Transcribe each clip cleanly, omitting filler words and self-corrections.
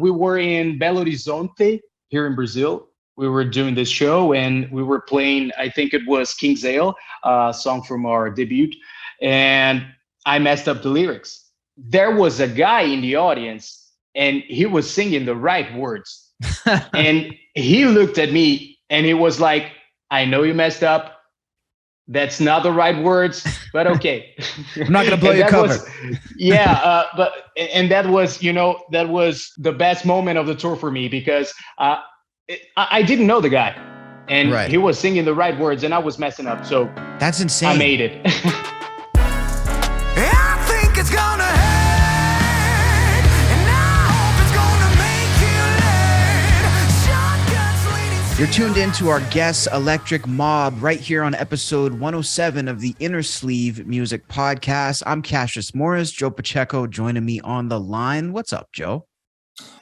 We were in Belo Horizonte here in Brazil. We were doing this show and we were playing, I think it was King's Ale, a song from our debut. And I messed up the lyrics. There was a guy in the audience and he was singing the right words. And he looked at me and he was like, I know you messed up. That's not the right words, but okay. I'm not gonna blow your cover. But and that was, that was the best moment of the tour for me because I didn't know the guy, and Right. he was singing the right words, and I was messing up. So That's insane. I made it. I think it's gonna hurt, and I hope it's gonna make you learn. Shotguns leading. You're tuned in to our guest Electric Mob right here on episode 107 of the Inner Sleeve Music Podcast. I'm Cassius Morris, Joe Pacheco joining me on the line. What's up, Joe?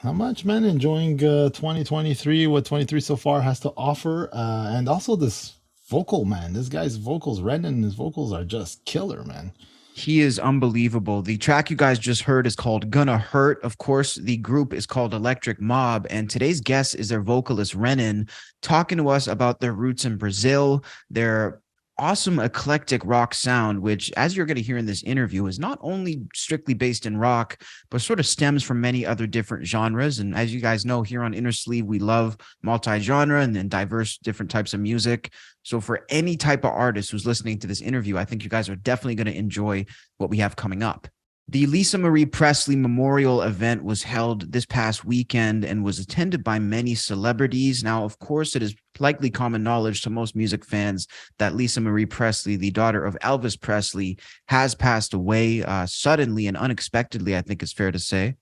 How much, man? Enjoying 2023, what 23 so far has to offer. And also this vocal, man. This guy's vocals, Renan, his vocals are just killer, man. He is unbelievable. The track you guys just heard is called Gonna Hurt. Of course, the group is called Electric Mob, and today's guest is their vocalist, Renan, talking to us about their roots in Brazil, their awesome eclectic rock sound, which, as you're going to hear in this interview, is not only strictly based in rock, but sort of stems from many other different genres. And as you guys know, here on Inner Sleeve, we love multi-genre and diverse different types of music. So for any type of artist who's listening to this interview, I think you guys are definitely going to enjoy what we have coming up. The Lisa Marie Presley Memorial event was held this past weekend and was attended by many celebrities. Now, of course, it is likely common knowledge to most music fans that Lisa Marie Presley, the daughter of Elvis Presley, has passed away suddenly and unexpectedly, I think it's fair to say.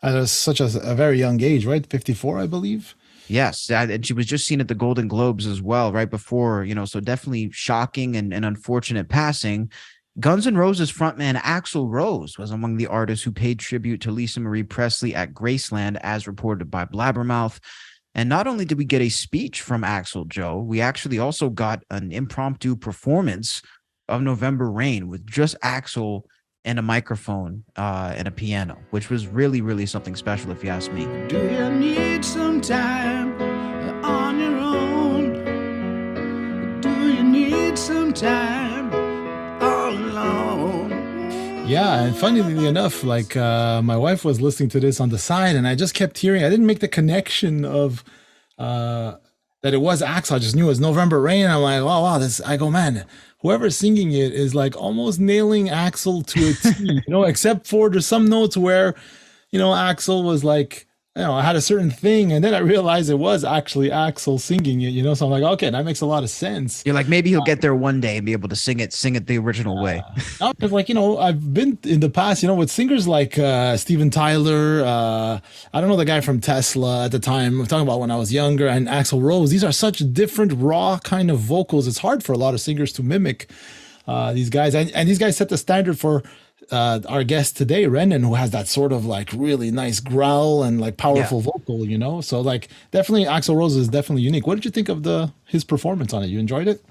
At such a very young age, right? 54, I believe. Yes, and she was just seen at the Golden Globes as well, right before, so definitely shocking and unfortunate passing. Guns N' Roses frontman Axl Rose was among the artists who paid tribute to Lisa Marie Presley at Graceland, as reported by Blabbermouth. And not only did we get a speech from Axl, Joe, we actually also got an impromptu performance of November Rain with just Axl and a microphone and a piano, which was really, really something special, if you ask me. Do you need some time on your own? Do you need some time all alone? Yeah, and funnily enough, like my wife was listening to this on the side, and I just kept hearing. I didn't make the connection of that it was Axl. I just knew it was November Rain. I'm like, oh wow, this. I go, man, whoever's singing it is like almost nailing Axl to a T. Except for there's some notes where, Axl was like, I had a certain thing, and then I realized it was actually Axl singing it, so I'm like, okay, that makes a lot of sense. You're like, maybe he'll get there one day and be able to sing it the original way. Because I've been in the past, with singers like Steven Tyler, I don't know, the guy from Tesla at the time, I'm talking about when I was younger, and Axl Rose. These are such different, raw kind of vocals. It's hard for a lot of singers to mimic these guys. And these guys set the standard for our guest today, Renan, who has that sort of like really nice growl and like powerful vocal, so like definitely Axl Rose is definitely unique. What did you think of his performance on it? You enjoyed it?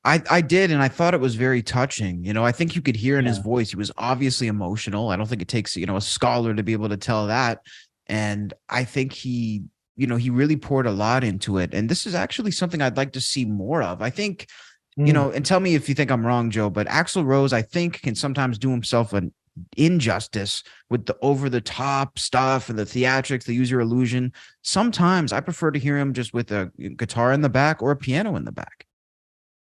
I did, and I thought it was very touching. I think you could hear in his voice, he was obviously emotional. I don't think it takes, a scholar to be able to tell that. And I think he really poured a lot into it. And this is actually something I'd like to see more of. I think, and tell me if you think I'm wrong, Joe, but Axl Rose, I think, can sometimes do himself an injustice with the over-the-top stuff and the theatrics, the user illusion. Sometimes I prefer to hear him just with a guitar in the back or a piano in the back.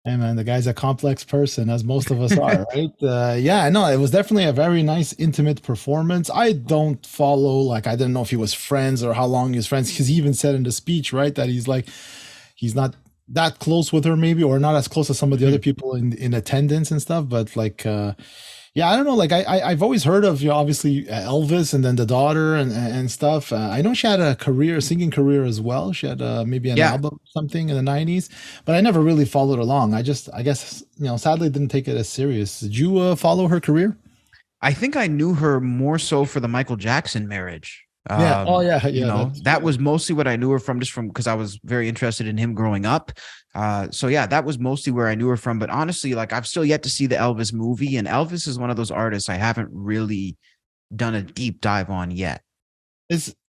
Hey, man, the guy's a complex person, as most of us are, right? It was definitely a very nice, intimate performance. I don't follow, I didn't know if he was friends or how long he was friends, because he even said in the speech, right, that he's not that close with her maybe, or not as close as some of the other people in attendance and stuff, but I don't know, I've always heard of obviously Elvis and then the daughter and stuff. I know she had a singing career as well. She had maybe an album or something in the 90s, but I never really followed along. I guess sadly didn't take it as serious. Did you follow her career? I think I knew her more so for the Michael Jackson marriage. That was mostly what I knew her from, just from because I was very interested in him growing up. That was mostly where I knew her from. But honestly, I've still yet to see the Elvis movie, and Elvis is one of those artists I haven't really done a deep dive on yet.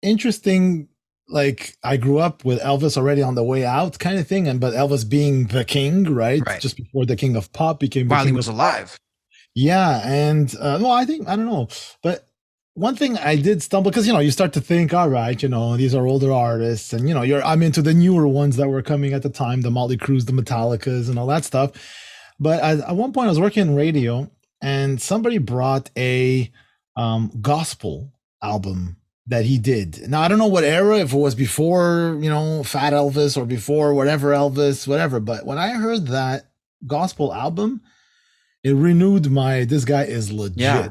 interesting. Like I grew up with Elvis already on the way out, kind of thing, and but Elvis being the king, right? Right. Just before the king of pop became the While he king was of alive. yeah, and well, I think I don't know, but one thing I did stumble because you start to think, all right, these are older artists, and I'm into the newer ones that were coming at the time, the Motley Crues, the Metallicas, and all that stuff. But at one point, I was working in radio, and somebody brought a gospel album that he did. Now I don't know what era, if it was before Fat Elvis or before whatever Elvis, whatever. But when I heard that gospel album, it renewed my this guy is legit. Yeah.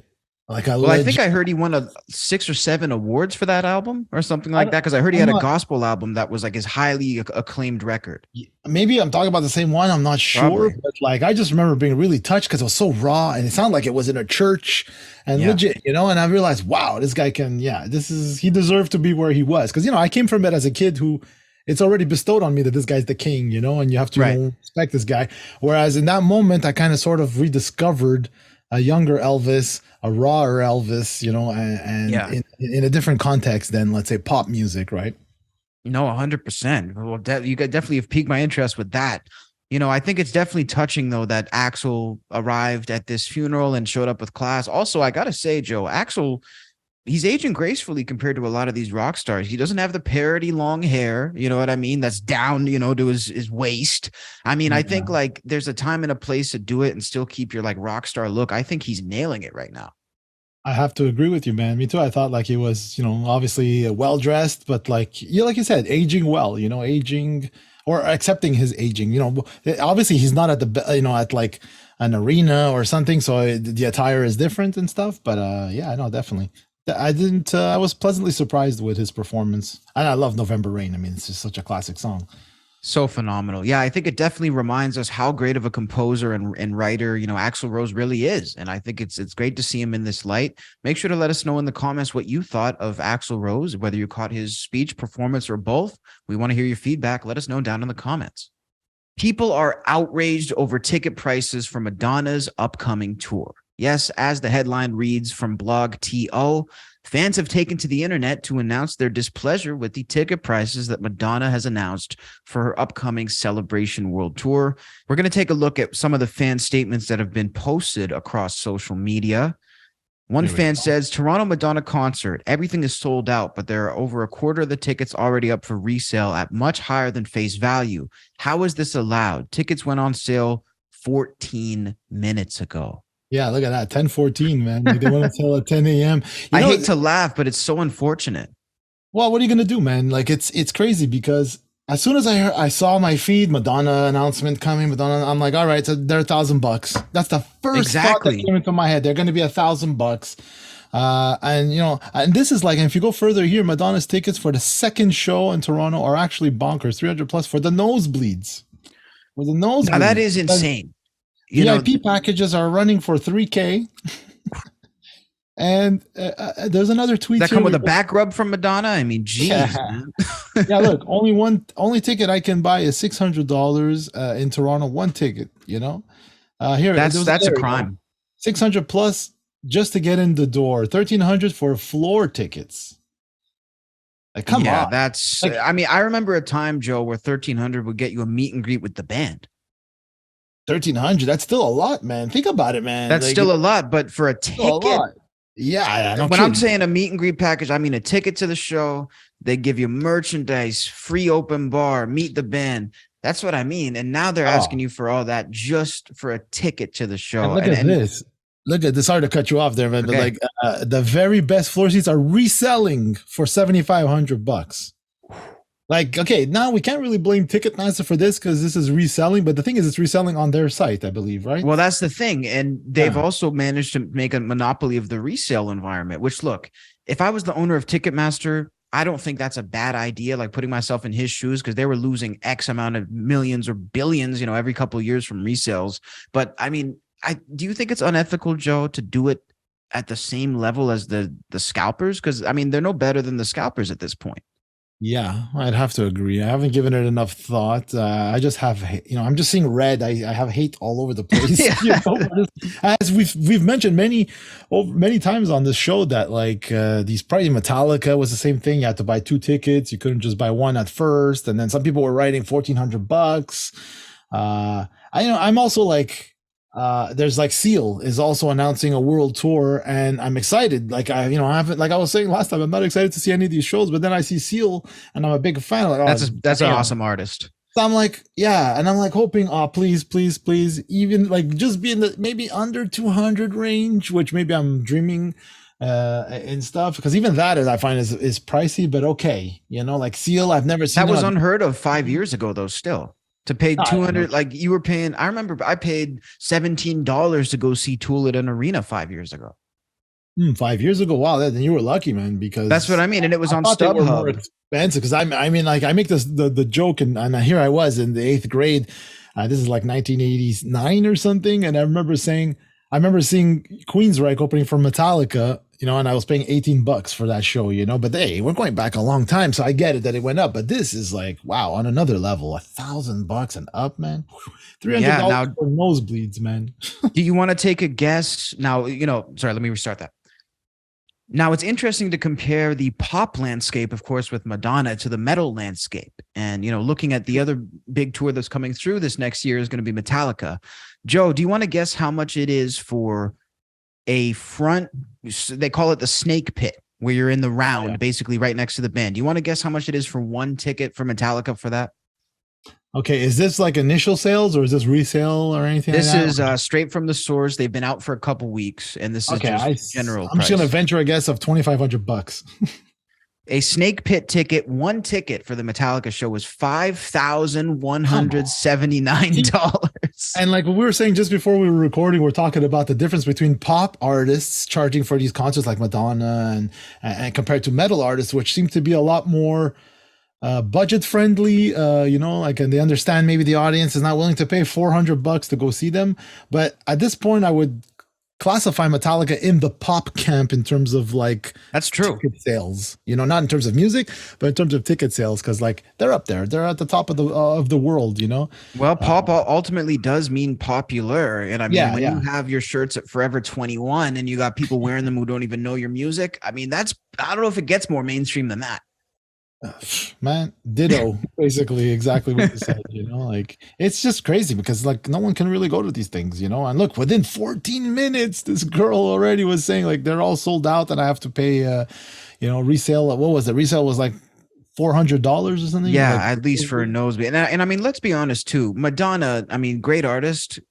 Like I Well, I think I heard he won 6 or 7 awards for that album or something like that. Because I heard he had a gospel album that was like his highly acclaimed record. Maybe I'm talking about the same one. I'm not sure. Probably. But like I just remember being really touched because it was so raw and it sounded like it was in a church and legit, and I realized, wow, this guy can, he deserved to be where he was. Because I came from it as a kid who it's already bestowed on me that this guy's the king, and you have to respect this guy. Whereas in that moment, I kind of sort of rediscovered a younger Elvis, a rawer Elvis, and in a different context than, let's say, pop music, right? No, 100%. Well, you definitely have piqued my interest with that. I think it's definitely touching, though, that Axl arrived at this funeral and showed up with class. Also, I got to say, Joe, Axl, he's aging gracefully compared to a lot of these rock stars. He doesn't have the parody long hair, you know what I mean? That's down, to his waist. I mean, I think like there's a time and a place to do it and still keep your like rock star look. I think he's nailing it right now. I have to agree with you, man. Me too. I thought like he was, obviously well dressed, but like you said, aging well, aging or accepting his aging. Obviously he's not at the at like an arena or something, so the attire is different and stuff. But definitely. I was pleasantly surprised with his performance. And I love November Rain. I mean, it's just such a classic song. So phenomenal. Yeah, I think it definitely reminds us how great of a composer and writer, Axl Rose really is. And I think it's great to see him in this light. Make sure to let us know in the comments what you thought of Axl Rose, whether you caught his speech, performance, or both. We want to hear your feedback. Let us know down in the comments. People are outraged over ticket prices for Madonna's upcoming tour. Yes, as the headline reads from Blog TO, fans have taken to the internet to announce their displeasure with the ticket prices that Madonna has announced for her upcoming Celebration World Tour. We're going to take a look at some of the fan statements that have been posted across social media. One fan says, Toronto Madonna concert, everything is sold out, but there are over a quarter of the tickets already up for resale at much higher than face value. How is this allowed? Tickets went on sale 14 minutes ago. Yeah, look at that. 10:14, man. Like they want to sell at 10 a.m. I hate to laugh, but it's so unfortunate. Well, what are you gonna do, man? Like it's crazy because as soon as I saw my feed, Madonna announcement coming, Madonna, I'm like, all right, so they're $1,000. That's the first thought that came into my head. They're gonna be $1,000. And this is like, and if you go further here, Madonna's tickets for the second show in Toronto are actually bonkers, 300 plus for the nosebleeds. For the nosebleeds. Now that is insane. VIP packages are running for $3,000. And there's another tweet that come with a back rub from Madonna. I mean, geez, man. Yeah, look, only ticket I can buy is $600 in Toronto. One ticket, Here, that's a crime. 600 plus just to get in the door. 1,300 for floor tickets. Like, come on. That's. Like, I mean, I remember a time, Joe, where 1,300 would get you a meet and greet with the band. 1,300. That's still a lot, man. Think about it, man. That's still a lot, but for a ticket. Yeah. When I'm saying a meet and greet package, I mean a ticket to the show. They give you merchandise, free open bar, meet the band. That's what I mean. And now they're asking you for all that just for a ticket to the show. And look at this. Look at this. Sorry to cut you off there, man. Okay. But like the very best floor seats are reselling for $7,500. Like, okay, now we can't really blame Ticketmaster for this because this is reselling, but the thing is, it's reselling on their site, I believe, right? Well, that's the thing. And they've also managed to make a monopoly of the resale environment, which, look, if I was the owner of Ticketmaster, I don't think that's a bad idea, like putting myself in his shoes, because they were losing X amount of millions or billions, every couple of years from resales. But I mean, do you think it's unethical, Joe, to do it at the same level as the scalpers? Because, I mean, they're no better than the scalpers at this point. Yeah, I'd have to agree. I haven't given it enough thought. I just have, I'm just seeing red. I have hate all over the place. Yeah. As we've mentioned many times on this show that like these probably Metallica was the same thing. You had to buy 2 tickets. You couldn't just buy one at first. And then some people were writing $1,400. I'm also like, there's like Seal is also announcing a world tour, and I'm excited. Like I haven't, like I was saying last time, I'm not excited to see any of these shows, but then I see Seal and I'm a big fan. Like, That's an awesome artist. So I'm like, yeah, and I'm like hoping, please, please, please, even like just be in the maybe under 200 range, which maybe I'm dreaming and stuff, because even that is I find is pricey, but okay, like Seal, I've never seen That was unheard of 5 years ago, though. Still, to pay 200, like you were paying. I remember I paid $17 to go see Tool at an arena 5 years ago. 5 years ago, wow, then you were lucky, man, because that's what I mean, and it was on StubHub. Expensive, because I mean, like I make the joke, and here I was in the 8th grade. This is like 1989 or something, and I remember seeing Queensryche opening for Metallica, and I was paying $18 for that show, But hey, we're going back a long time, so I get it that it went up. But this is like, wow, on another level, $1,000 and up, man. $300 for nosebleeds, man. Do you want to take a guess now? Sorry, let me restart that. Now, it's interesting to compare the pop landscape, of course, with Madonna to the metal landscape. And, looking at the other big tour that's coming through this next year is going to be Metallica. Joe, do you want to guess how much it is for a front? They call it the snake pit, where you're in the round, basically right next to the band. Do you want to guess how much it is for one ticket for Metallica for that? Okay, is this like initial sales or is this resale or anything? This is straight from the source. They've been out for a couple weeks, and this is just general. I'm just gonna venture a guess of $2,500. A snake pit ticket, one ticket for the Metallica show was $5,179. And like we were saying just before we were recording, we're talking about the difference between pop artists charging for these concerts like Madonna and compared to metal artists, which seem to be a lot more budget friendly, and they understand maybe the audience is not willing to pay $400 to go see them. But at this point, I would classify Metallica in the pop camp in terms of like that's true ticket sales. Not in terms of music, but in terms of ticket sales, because like they're up there, they're at the top of the world. Well, pop ultimately does mean popular, and I mean when you have your shirts at Forever 21 and you got people wearing them who don't even know your music, I mean I don't know if it gets more mainstream than that. Man, ditto. Basically exactly what you said. Like it's just crazy because like no one can really go to these things, and look, within 14 minutes this girl already was saying like they're all sold out and I have to pay resale. What was it? Resale was like $400 or something. Yeah, like, at least for a nosebleed. And I mean, let's be honest too. Madonna, I mean, great artist,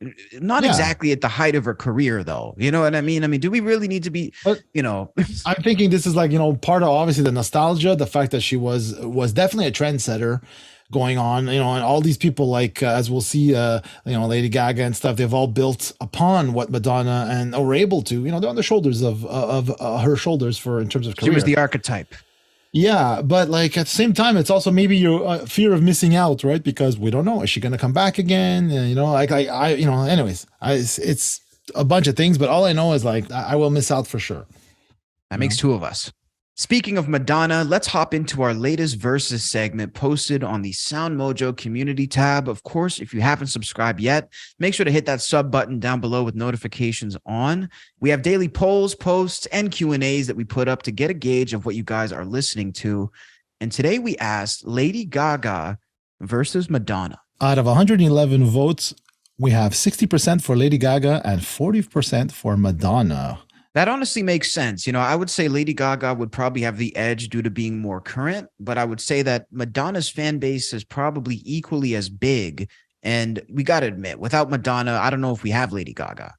not exactly at the height of her career, though. You know what I mean? I mean, do we really need to be? I'm thinking this is like part of obviously the nostalgia, the fact that she was definitely a trendsetter going on, and all these people like as we'll see, Lady Gaga and stuff. They've all built upon what Madonna and were able to. They're on the shoulders of her shoulders in terms of career. She was the archetype. Yeah, but like at the same time, it's also maybe your fear of missing out, right? Because we don't know, is she going to come back again? Anyways, it's a bunch of things, but all I know is like I will miss out for sure. That makes two of us. Speaking of Madonna, let's hop into our latest Versus segment posted on the Soundmojo community tab. Of course, if you haven't subscribed yet, make sure to hit that sub button down below with notifications on. We have daily polls, posts, and Q&As that we put up to get a gauge of what you guys are listening to. And today we asked Lady Gaga versus Madonna. Out of 111 votes, we have 60% for Lady Gaga and 40% for Madonna. That honestly makes sense. I would say Lady Gaga would probably have the edge due to being more current, but I would say that Madonna's fan base is probably equally as big. And we got to admit, without Madonna, I don't know if we have Lady Gaga.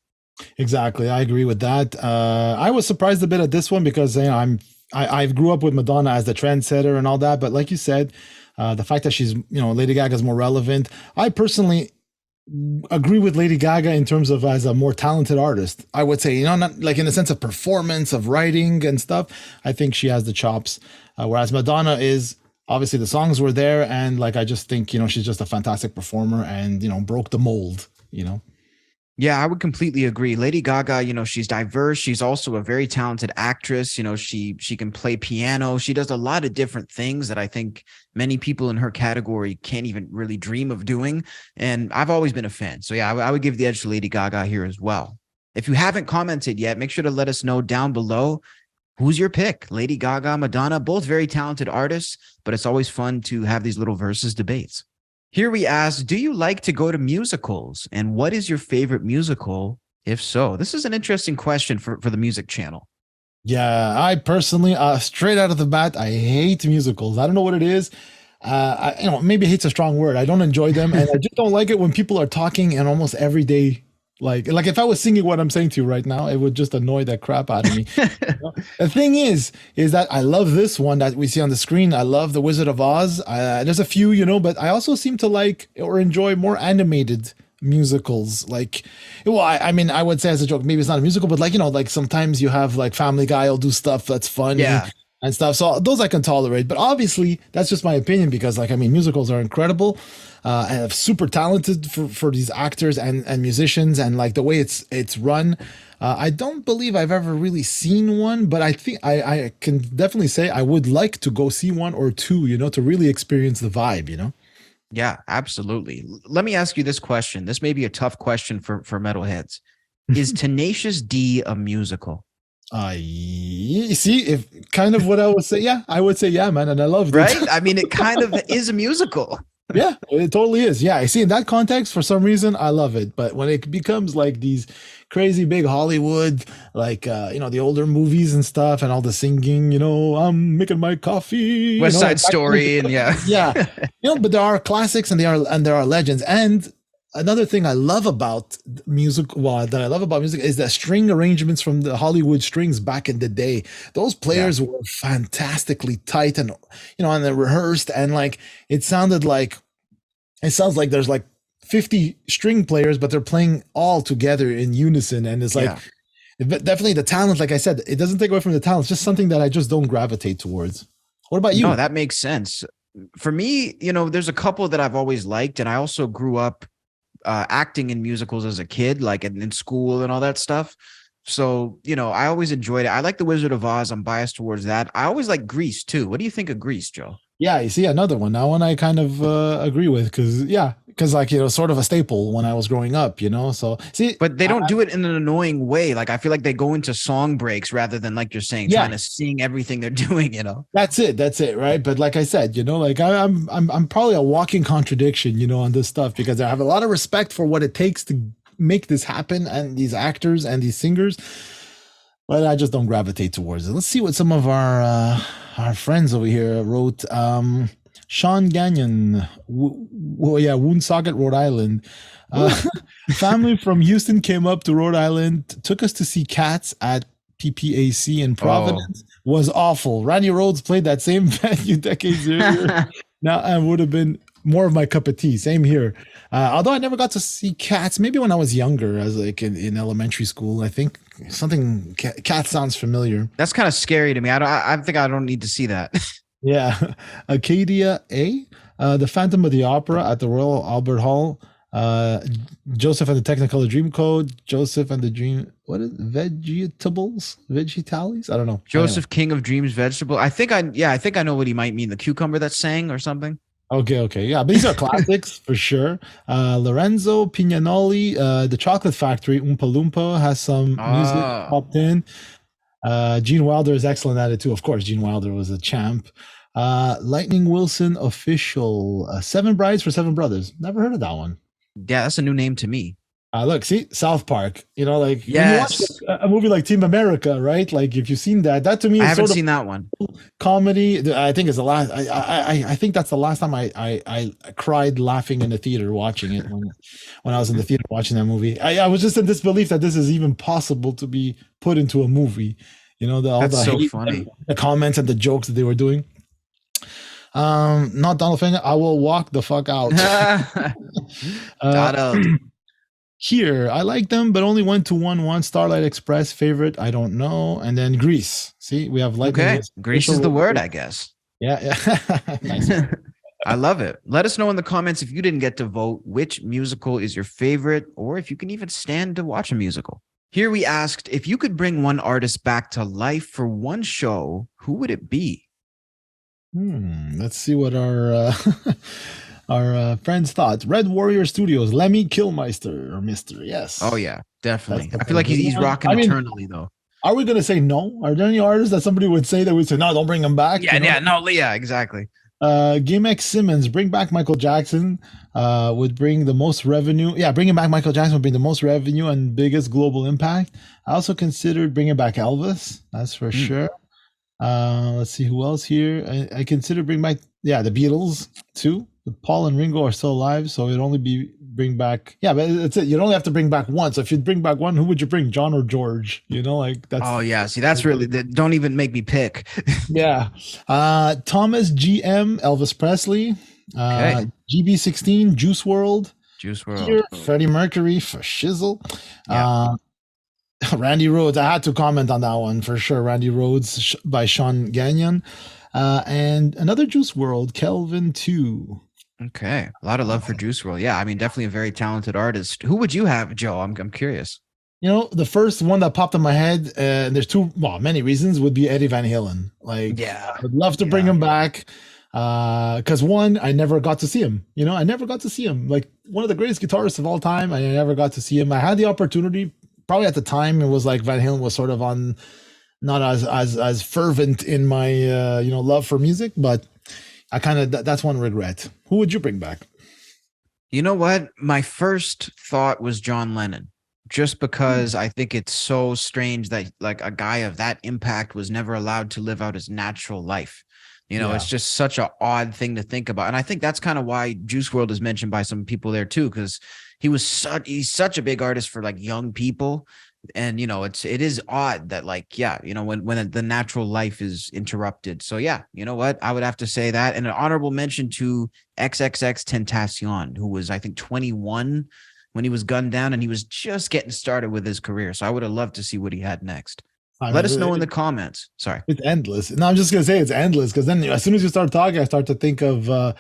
Exactly. I agree with that. I was surprised a bit at this one because I grew up with Madonna as the trendsetter and all that. But like you said, the fact that she's, Lady Gaga is more relevant. I personally agree with Lady Gaga in terms of as a more talented artist. I would say, not like in the sense of performance, of writing and stuff. I think she has the chops. Whereas Madonna is obviously the songs were there. And like, I just think, she's just a fantastic performer and, broke the mold, Yeah, I would completely agree. Lady Gaga, she's diverse. She's also a very talented actress. She can play piano. She does a lot of different things that I think many people in her category can't even really dream of doing. And I've always been a fan. So yeah, I would give the edge to Lady Gaga here as well. If you haven't commented yet, make sure to let us know down below. Who's your pick? Lady Gaga, Madonna, both very talented artists, but it's always fun to have these little versus debates. Here we ask, do you like to go to musicals? And what is your favorite musical, if so? This is an interesting question for the music channel. Yeah, I personally, straight out of the bat, I hate musicals. I don't know what it is. Maybe hate's a strong word. I don't enjoy them, and I just don't like it when people are talking in almost every day. Like if I was singing what I'm saying to you right now, it would just annoy the crap out of me. The thing is that I love this one that we see on the screen. I love The Wizard of Oz. There's a few, but I also seem to like or enjoy more animated musicals. I would say as a joke, maybe it's not a musical, but like sometimes you have like Family Guy will do stuff that's funny. Yeah. And stuff. So those I can tolerate, but obviously that's just my opinion because musicals are incredible and super talented for these actors and musicians and like the way it's run. I don't believe I've ever really seen one, but I think I can definitely say I would like to go see one or two, to really experience the vibe, Yeah, absolutely. Let me ask you this question. This may be a tough question for metalheads. Is Tenacious D a musical? You see, if kind of what I would say, yeah, I would say, yeah, man, and I love it. Right? I mean, it kind of is a musical. Yeah, it totally is. Yeah, I see in that context, for some reason, I love it. But when it becomes like these crazy big Hollywood, the older movies and stuff, and all the singing, I'm making my coffee, West Side Story, and yeah, yeah, but there are classics and there are legends. And another thing I love about music, is the string arrangements from the Hollywood strings back in the day. Those players were fantastically tight and and they're rehearsed, and it sounds like there's like 50 string players, but they're playing all together in unison, and it's definitely the talent. Like I said, it doesn't take away from the talent. It's just something that I just don't gravitate towards. What about you? No, that makes sense. For me, there's a couple that I've always liked, and I also grew up acting in musicals as a kid, like in school and all that stuff. So, I always enjoyed it. I like The Wizard of Oz. I'm biased towards that. I always like Grease too. What do you think of Grease, Joe? Yeah, you see another one. That one I kind of agree with because sort of a staple when I was growing up, So see, but they don't do it in an annoying way. Like I feel like they go into song breaks rather than like you're saying, trying to sing everything they're doing. That's it, right? But like I said, I'm probably a walking contradiction, on this stuff because I have a lot of respect for what it takes to make this happen and these actors and these singers. But I just don't gravitate towards it. Let's see what some of our friends over here wrote. Sean Gagnon, Woonsocket, Rhode Island. Family from Houston came up to Rhode Island, took us to see Cats at PPAC in Providence. Was awful. Randy Rhoads played that same venue decades earlier. Now, I would have been more of my cup of tea. Same here. Although I never got to see Cats, maybe when I was younger, as like in elementary school. I think something Cats sounds familiar. That's kind of scary to me. I think I don't need to see that. Yeah. Acadia A, The Phantom of the Opera at the Royal Albert Hall. Joseph and the Technicolor Dreamcoat. Joseph and the Dream. What is it? Vegetalis? I don't know. Joseph, King of Dreams, Vegetable. I think I know what he might mean. The cucumber that sang or something. Okay. Yeah, but these are classics for sure. Lorenzo Pignanoli, The Chocolate Factory, Oompa Loompa has some music popped in. Gene Wilder is excellent at it too. Of course, Gene Wilder was a champ. Lightning Wilson Official, Seven Brides for Seven Brothers. Never heard of that one. Yeah, that's a new name to me. Look, see, South Park. When you Yes. watch a movie like Team America, right? Like if you've seen that to me is I haven't sort of seen that one. comedy. I think it's the last. I think that's the last time I cried laughing in the theater watching it when I was in the theater watching that movie. I was just in disbelief that this is even possible to be put into a movie. That's so funny. The comments and the jokes that they were doing. Not Donald Fagen. I will walk the fuck out. Here, I like them, but only went to one. Starlight Express favorite. I don't know. And then Grease. See, we have Lightning. Okay, Grease is the word, I guess. Yeah. Nice. I love it. Let us know in the comments if you didn't get to vote, which musical is your favorite, or if you can even stand to watch a musical. Here we asked, if you could bring one artist back to life for one show, who would it be? Let's see what our our friends thought. Red Warrior Studios, Lemmy Kilmister or Mister. Yes. Oh yeah, definitely. That's I feel like he's definitely- rocking I mean, eternally though. Are we gonna say no? Are there any artists that somebody would say that we say no? Don't bring him back. Yeah, You know? yeah, no, yeah, exactly. Gimex Simmons, bring back Michael Jackson. Would bring the most revenue. Yeah, bringing back Michael Jackson would bring the most revenue and biggest global impact. I also considered bringing back Elvis. That's for sure. Let's see who else here. I consider bring back the Beatles too. Paul and Ringo are still alive, so it'd only be bring back. Yeah, but it's it. You'd only have to bring back one. So if you'd bring back one, who would you bring? John or George? You know, like that's. Oh yeah, see that's really don't even make me pick. Yeah. Thomas GM, Elvis Presley. Okay. GB16, Juice World. Juice WRLD. Here, Freddie Mercury for Shizzle. Randy Rhoads. I had to comment on that one for sure. Randy Rhoads by Sean Gagnon. And another Juice WRLD, Kelvin 2. Okay, a lot of love for Juice WRLD. Yeah, I mean, definitely a very talented artist. Who would you have, Joe? I'm curious. You know, the first one that popped in my head, and there's many reasons, would be Eddie Van Halen. Like, Yeah. I'd love to bring him back. Because one, I never got to see him. You know, I never got to see him. Like one of the greatest guitarists of all time. I never got to see him. I had the opportunity. Probably at the time, it was like Van Halen was sort of on, not as fervent in my love for music, but I kind of that's one regret. Who would you bring back? You know what? My first thought was John Lennon, just because I think it's so strange that like a guy of that impact was never allowed to live out his natural life. You know, it's just such an odd thing to think about. And I think that's kind of why Juice WRLD is mentioned by some people there too, because he's such a big artist for like young people. And, you know, it is odd that like, when the natural life is interrupted. So yeah, you know what? I would have to say that. And an honorable mention to XXX Tentacion, who was, I think, 21 when he was gunned down and he was just getting started with his career. So I would have loved to see what he had next. Let us know in the comments. Sorry. It's endless. No, I'm just going to say it's endless because then as soon as you start talking, I start to think of, what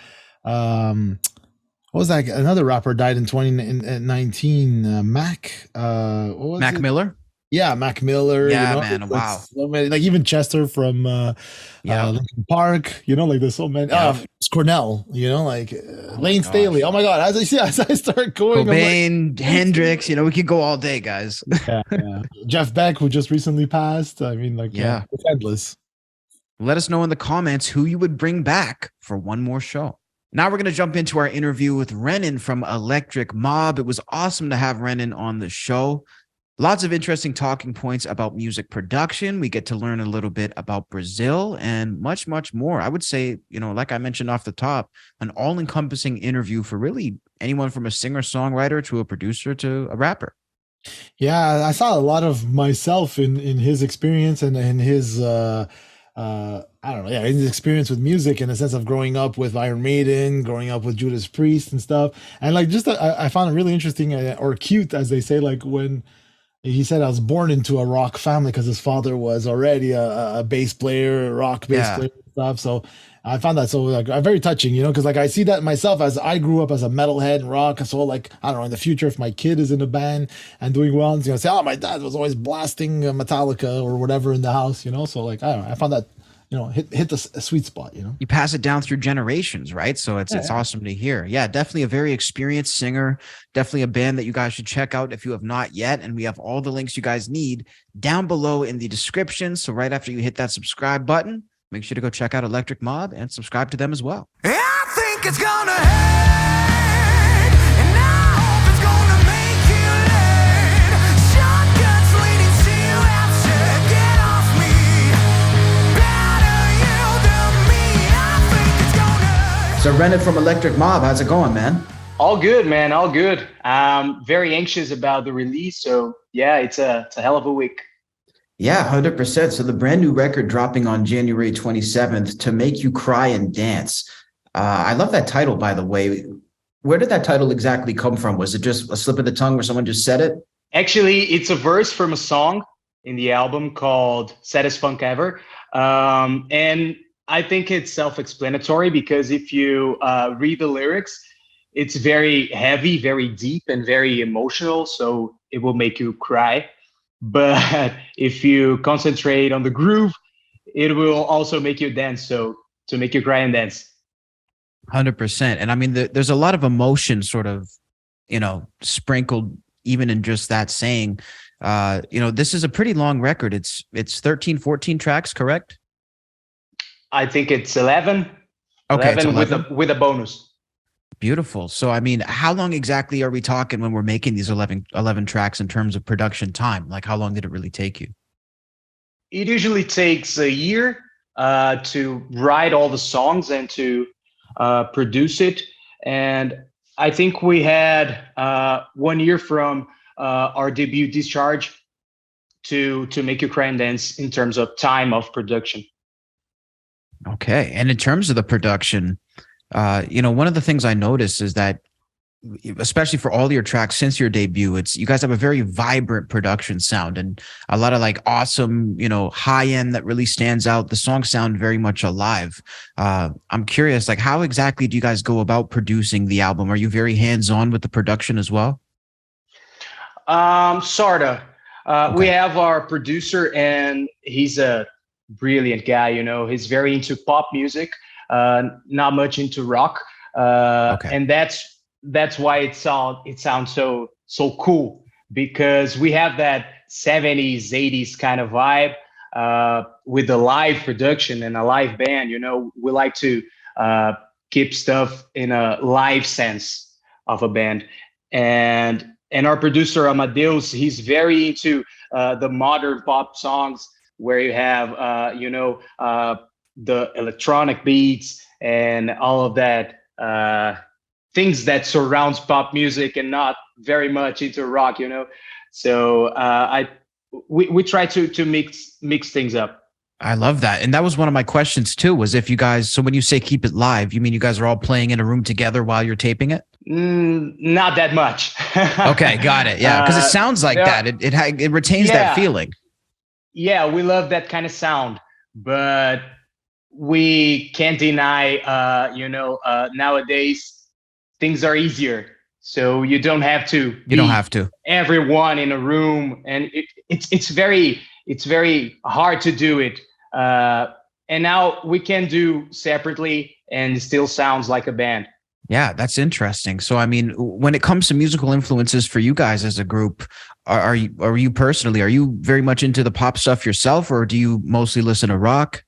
was that? Another rapper died in 2019, Mac. What was Mac it? Miller? Yeah, Mac Miller. Yeah, you know, man. Wow. So many, like even Chester from Linkin Park, you know, like there's so many. It's Cornell, you know, like Lane Staley. Oh my God. As I start going, Cobain, Hendrix, you know, we could go all day, guys. yeah. Jeff Beck, who just recently passed. I mean, like, it's endless. Let us know in the comments who you would bring back for one more show. Now we're going to jump into our interview with Renan from Electric Mob. It was awesome to have Renan on the show. Lots of interesting talking points about music production. We get to learn a little bit about Brazil and much, much more. I would say, you know, like I mentioned off the top, an all-encompassing interview for really anyone from a singer-songwriter to a producer to a rapper. Yeah, I saw a lot of myself in his experience and in his his experience with music in the sense of growing up with Iron Maiden, growing up with Judas Priest and stuff. And like I found it really interesting or cute, as they say, like when he said I was born into a rock family because his father was already a bass player, rock bass player and stuff. So I found that so like very touching, you know, because like I see that myself as I grew up as a metalhead and rock. So like, I don't know, in the future, if my kid is in a band and doing well, he's going to say, oh, my dad was always blasting Metallica or whatever in the house, you know? So like, I don't know, I found that, you know, hit the sweet spot, you know? You pass it down through generations, right? So it's awesome to hear. Yeah, definitely a very experienced singer, definitely a band that you guys should check out if you have not yet. And we have all the links you guys need down below in the description. So right after you hit that subscribe button, make sure to go check out Electric Mob and subscribe to them as well. I think it's gonna hurt, and I hope it's gonna make you learn. Shotguns leading to after, get off me. Better you than me, I think it's gonna hurt. So Renan from Electric Mob, how's it going, man? All good, man. All good. Very anxious about the release. So yeah, it's a hell of a week. Yeah, 100%. So the brand new record dropping on January 27th, To Make You Cry and Dance. I love that title, by the way. Where did that title exactly come from? Was it just a slip of the tongue where someone just said it? Actually, it's a verse from a song in the album called Saddest Funk Ever. And I think it's self-explanatory because if you read the lyrics, it's very heavy, very deep, and very emotional. So it will make you cry. But if you concentrate on the groove, it will also make you dance. So to make you cry and dance. 100%. And I mean, there's a lot of emotion sort of, sprinkled even in just that saying. This is a pretty long record. It's 13, 14 tracks, correct? I think it's 11. Okay, it's 11 11. with a bonus. Beautiful. So, I mean, how long exactly are we talking when we're making these 11 tracks in terms of production time? Like, how long did it really take you? It usually takes a year to write all the songs and to produce it. And I think we had 1 year from our debut Discharge to make you cry and dance in terms of time of production. Okay. And in terms of the production, one of the things I noticed is that, especially for all your tracks since your debut, you guys have a very vibrant production sound and a lot of like awesome, high end that really stands out. The songs sound very much alive. I'm curious, like, how exactly do you guys go about producing the album? Are you very hands-on with the production as well? Sorta. Okay. We have our producer, and he's a brilliant guy. He's very into pop music, not much into rock, Okay. and that's why it sounds so cool, because we have that 70s 80s kind of vibe with the live production and a live band. We like to keep stuff in a live sense of a band, and our producer Amadeus, he's very into the modern pop songs where you have the electronic beats and all of that things that surrounds pop music, and not very much into rock. So we try to mix things up. I love that. And that was one of my questions too, was if you guys, so when you say keep it live, you mean you guys are all playing in a room together while you're taping it? Not that much. Okay, got it. Yeah, because it sounds like that. It retains that feeling. Yeah, we love that kind of sound, but we can't deny, nowadays things are easier. So you don't have to. You don't have to. Everyone in a room, and it's very hard to do it. And now we can do separately, and it still sounds like a band. Yeah, that's interesting. So, I mean, when it comes to musical influences for you guys as a group, are you personally, are you very much into the pop stuff yourself, or do you mostly listen to rock?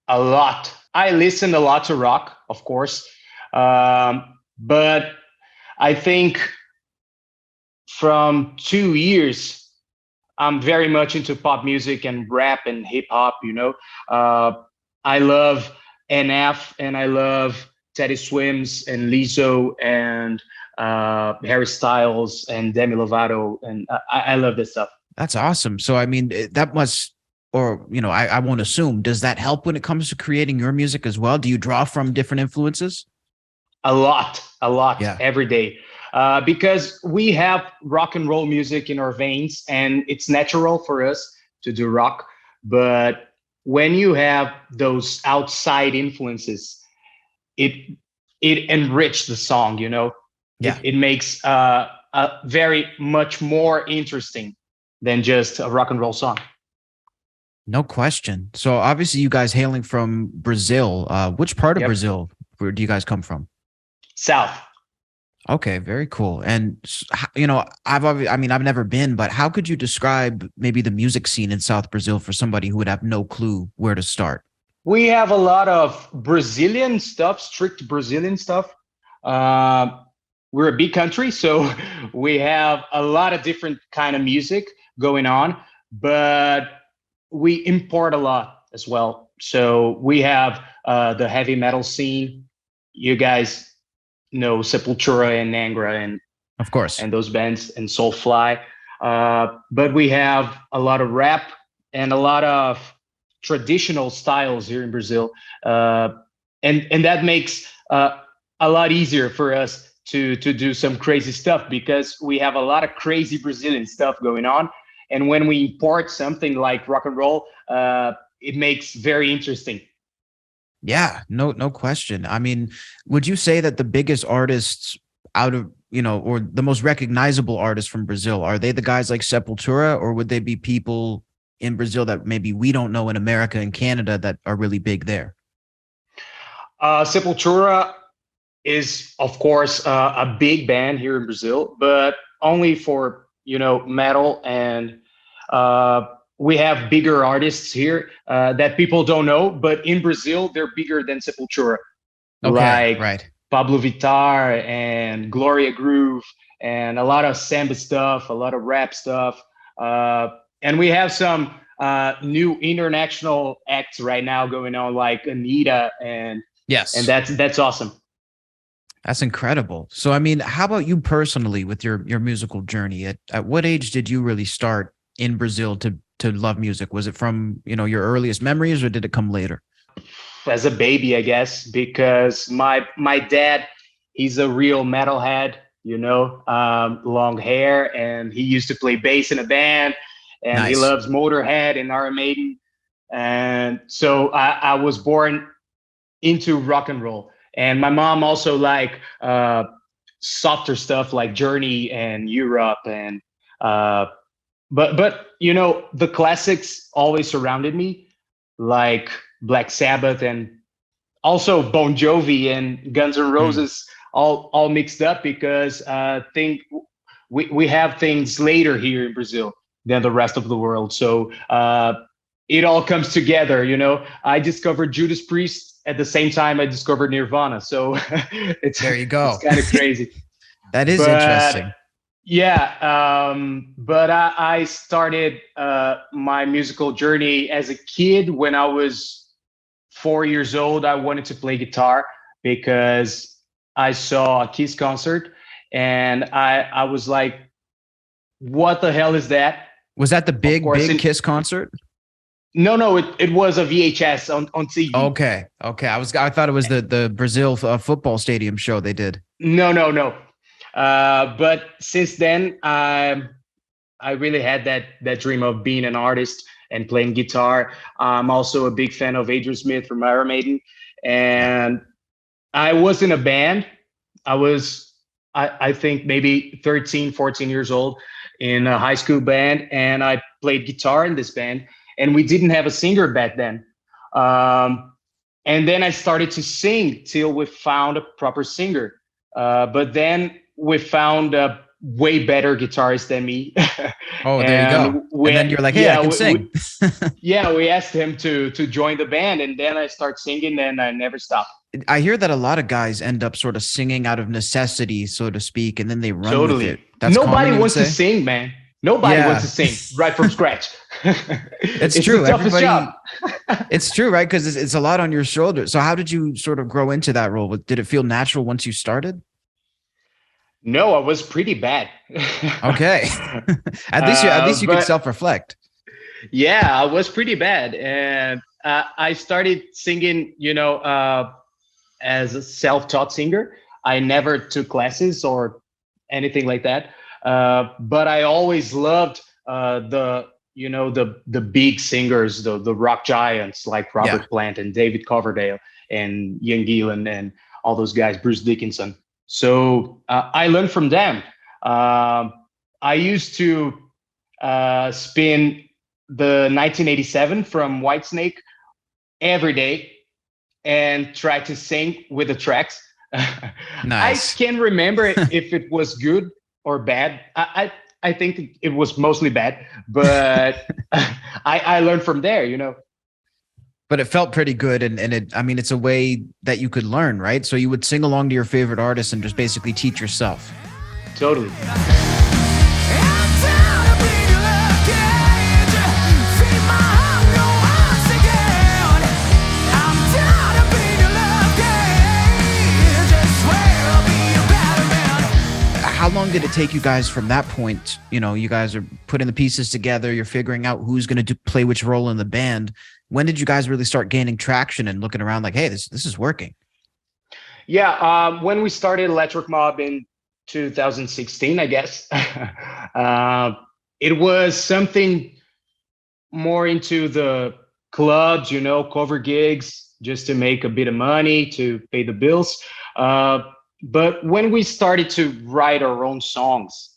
A lot. I listen a lot to rock, of course. But I think from 2 years, I'm very much into pop music and rap and hip hop. I love NF, and I love Teddy Swims and Lizzo and Harry Styles and Demi Lovato, and I love this stuff. That's awesome. So, I mean, that must, or, I won't assume, does that help when it comes to creating your music as well? Do you draw from different influences? A lot, Yeah. every day. Because we have rock and roll music in our veins, and it's natural for us to do rock. But when you have those outside influences, it enriches the song. Yeah. It makes a very much more interesting than just a rock and roll song. No question. So obviously you guys hailing from Brazil, which part of Yep. Brazil where do you guys come from? South. Okay, very cool. And I've never been, but how could you describe maybe the music scene in South Brazil for somebody who would have no clue where to start? We have a lot of Brazilian stuff, strict Brazilian stuff. We're a big country, so we have a lot of different kind of music going on, but we import a lot as well. So we have the heavy metal scene. You guys know Sepultura and Angra and Of course. and those bands and Soulfly. But we have a lot of rap and a lot of traditional styles here in Brazil, and that makes a lot easier for us to do some crazy stuff, because we have a lot of crazy Brazilian stuff going on. And when we import something like rock and roll, it makes very interesting. Yeah, no question. I mean, would you say that the biggest artists out of, or the most recognizable artists from Brazil, are they the guys like Sepultura, or would they be people in Brazil that maybe we don't know in America and Canada that are really big there? Sepultura is, of course, a big band here in Brazil, but only for metal, and uh, we have bigger artists here that people don't know. But in Brazil, they're bigger than Sepultura, Okay, like right. Pablo Vittar and Gloria Groove, and a lot of samba stuff, a lot of rap stuff, uh, and we have some new international acts right now going on, like Anita, and Yes. that's awesome. That's incredible. So, I mean, how about you personally with your musical journey? At what age did you really start in Brazil to love music? Was it from, your earliest memories, or did it come later? As a baby, I guess, because my dad, he's a real metalhead, long hair, and he used to play bass in a band, and he Nice. loves Motorhead and Iron Maiden, and so I was born into rock and roll. And my mom also like softer stuff like Journey and Europe, and uh, but the classics always surrounded me, like Black Sabbath, and also Bon Jovi and Guns N' Hmm. Roses, all mixed up, because think we have things later here in Brazil than the rest of the world. So it all comes together. I discovered Judas Priest at the same time I discovered Nirvana. So it's There you it's go. kind of crazy. That is But interesting. yeah, but I started my musical journey as a kid. When I was 4 years old, I wanted to play guitar because I saw a Kiss concert, and I was like, "What the hell is that?" Was that the Of big, course, big Kiss concert? no, it was a VHS on TV. Okay. Okay. I thought it was the Brazil football stadium show they did. No. But since then, I really had that dream of being an artist and playing guitar. I'm also a big fan of Adrian Smith from Iron Maiden, Yeah. and I was in a band. I think maybe 13, 14 years old, in a high school band, and I played guitar in this band, and we didn't have a singer back then. Um, and then I started to sing till we found a proper singer. But then we found a way better guitarist than me, Oh, there you go. and And then you're like, hey, I can we sing. yeah, we asked him to join the band, and then I start singing, and I never stopped. I hear that a lot of guys end up sort of singing out of necessity, so to speak, and then they run with Totally. it. That's Nobody common, you would wants to say? sing, man. Nobody wants Yeah, to sing right from scratch. it's It's true. the toughest Everybody, job. it's true, right? Because it's a lot on your shoulders. So how did you sort of grow into that role? Did it feel natural once you started? No, I was pretty bad. Okay. At least you could But self-reflect. yeah, I was pretty bad, and I started singing, as a self-taught singer. I never took classes or anything like that. But I always loved the big singers, the rock giants like Yeah. Robert Plant and David Coverdale and Ian Gillan and all those guys, Bruce Dickinson. So I learned from them. I used to spin the 1987 from Whitesnake every day and try to sing with the tracks. I Nice. can't remember if it was good or bad. I think it was mostly bad, but I learned from there. But it felt pretty good. And I mean, it's a way that you could learn, right? So you would sing along to your favorite artist and just basically teach yourself. Totally. I'm tired of being a love cage. Feed my hunger once again. I'm tired of being a love cage. I swear I'll be a better man. How long did it take you guys from that point? You guys are putting the pieces together. You're figuring out who's going to play which role in the band. When did you guys really start gaining traction and looking around like, hey, this is working? Yeah, when we started Electric Mob in 2016, I guess, it was something more into the clubs, cover gigs, just to make a bit of money to pay the bills. But when we started to write our own songs,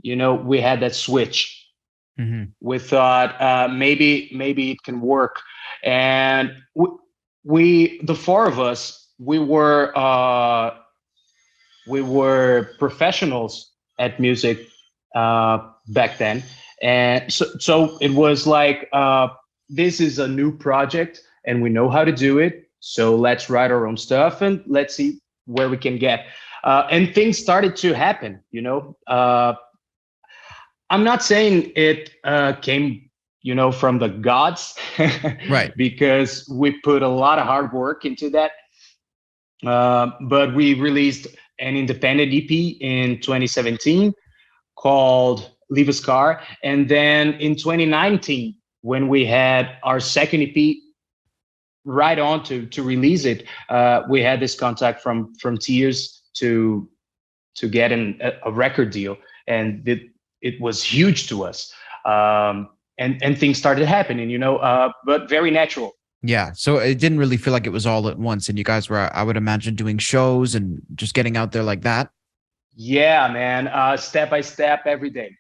we had that switch. Mhm. We thought maybe it can work, and we the four of us we were professionals at music back then, and so it was like this is a new project, and we know how to do it. So let's write our own stuff and let's see where we can get. And things started to happen. I'm not saying it came, from the gods, Right. because we put a lot of hard work into that. But we released an independent EP in 2017 called Leave a Scar. And then in 2019, when we had our second EP right on to release it, we had this contact from Tears to get a record deal. And it was huge to us. And things started happening, but very natural. Yeah. So it didn't really feel like it was all at once. And you guys were, I would imagine, doing shows and just getting out there like that. Yeah, man. Step by step every day.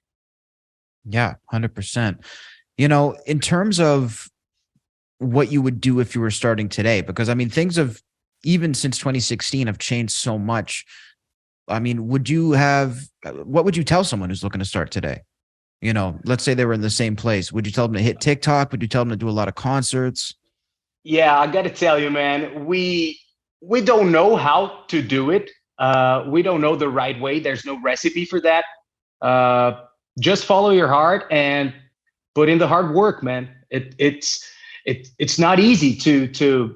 Yeah, 100%. In terms of what you would do if you were starting today, because I mean, things have, even since 2016, have changed so much. I mean, what would you tell someone who's looking to start today? Let's say they were in the same place. Would you tell them to hit TikTok? Would you tell them to do a lot of concerts? Yeah, I got to tell you, man, we don't know how to do it. We don't know the right way. There's no recipe for that. Just follow your heart and put in the hard work, man. It's not easy to